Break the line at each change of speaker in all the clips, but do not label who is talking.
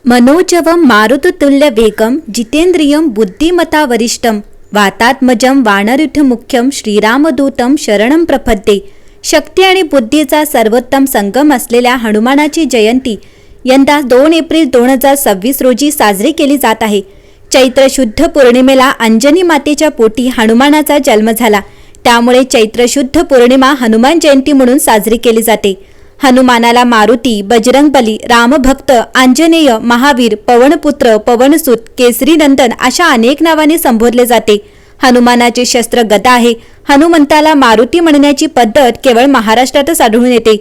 मनोजवं मारुततुल्यवेगं जितेन्द्रियं बुद्धिमता वरिष्ठं वातात्मजं वानरयुथमुख्यं श्रीरामदूतं शरणं प्रपद्ये। शक्ती आणि बुद्धीचा सर्वोत्तम संगम असलेल्या हनुमानाची जयंती यंदा 2 एप्रिल 2026 रोजी साजरी केली जात आहे। चैत्र शुद्ध पौर्णिमेला अंजनी मातेच्या पोटी हनुमानाचा जन्म झाला, त्यामुळे चैत्र शुद्ध पौर्णिमा हनुमान जयंती म्हणून साजरी केली जाते। हनुमानाला मारुती, बजरंगबली, रामभक्त, आंजनेय, महावीर, पवनपुत्र, पवनसुत, केसरी नंदन अशा अनेक नावांनी संबोधले जाते। हनुमानाचे शस्त्र गदा आहे। हनुमंताला मारुती म्हणण्याची पद्धत केवळ महाराष्ट्रातच आढळून येते।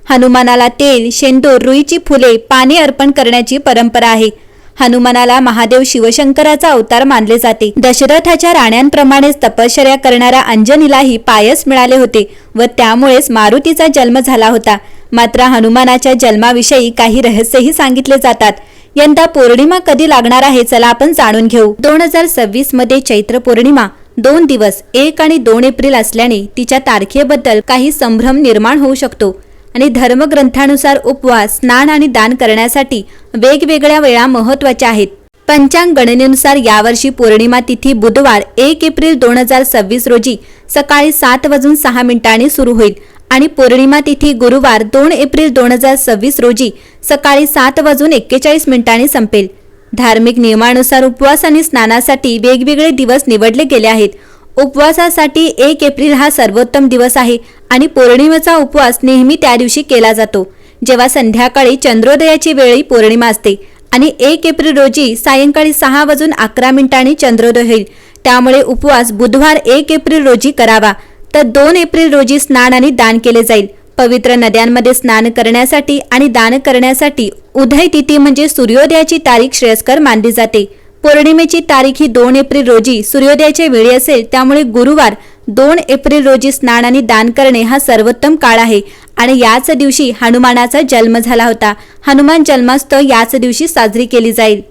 हनुमानाला तेल, शेंदूर, रुईची फुले, पाने अर्पण करण्याची परंपरा आहे। हनुमानाला महादेव शिवशंकराचा अवतार मानले जाते। दशरथाच्या राण्यांप्रमाणेच तपश्चर्या करणाऱ्या अंजनीलाही पायस मिळाले होते व त्यामुळेच मारुतीचा जन्म झाला होता। मात्र हनुमानाच्या जन्माविषयी काही रहस्यही सांगितले जातात। यंदा पौर्णिमा कधी लागणार आहे, चला आपण जाणून घेऊ। 2026 मध्ये चैत्र पौर्णिमा 2 दिवस 1 आणि 2 एप्रिल असल्याने तिच्या तारखेबद्दल काही संभ्रम निर्माण होऊ शकतो आणि धर्मग्रंथानुसार उपवास, स्नान आणि दान करण्यासाठी वेगवेगळ्या वेळा महत्त्वाच्या आहेत। पंचांग गणनेनुसार यावर्षी पौर्णिमा तिथी बुधवार 1 एप्रिल 2026 रोजी सकाळी 7:06 सुरू होईल आणि पौर्णिमा तिथी गुरुवार 2 एप्रिल 2026 रोजी सकाळी 7:41 संपेल। धार्मिक नियमानुसार उपवास आणि स्नानासाठी वेगवेगळे दिवस निवडले गेले आहेत। उपवासासाठी 1 एप्रिल हा सर्वोत्तम दिवस आहे आणि पौर्णिमेचा उपवास नेहमी त्या दिवशी केला जातो, जेव्हा संध्याकाळी चंद्रोदयाची वेळी पौर्णिमा असते आणि 1 एप्रिल रोजी सायंकाळी 6:11 चंद्रोदय होईल। त्यामुळे उपवास बुधवार 1 एप्रिल रोजी करावा, तर 2 एप्रिल रोजी स्नान आणि दान केले जाईल। पवित्र नद्यांमध्ये स्नान करण्यासाठी आणि दान करण्यासाठी उदय तिथी म्हणजे सूर्योदयाची तारीख श्रेयस्कर मानली जाते। पौर्णिमेची तारीख ही 2 एप्रिल रोजी सूर्योदयाच्या वेळी असेल, त्यामुळे गुरुवार 2 एप्रिल रोजी स्नान आणि दान करणे हा सर्वोत्तम काळ आहे आणि याच दिवशी हनुमानाचा जन्म झाला होता। हनुमान जन्माष्टमी याच दिवशी साजरी केली जाईल।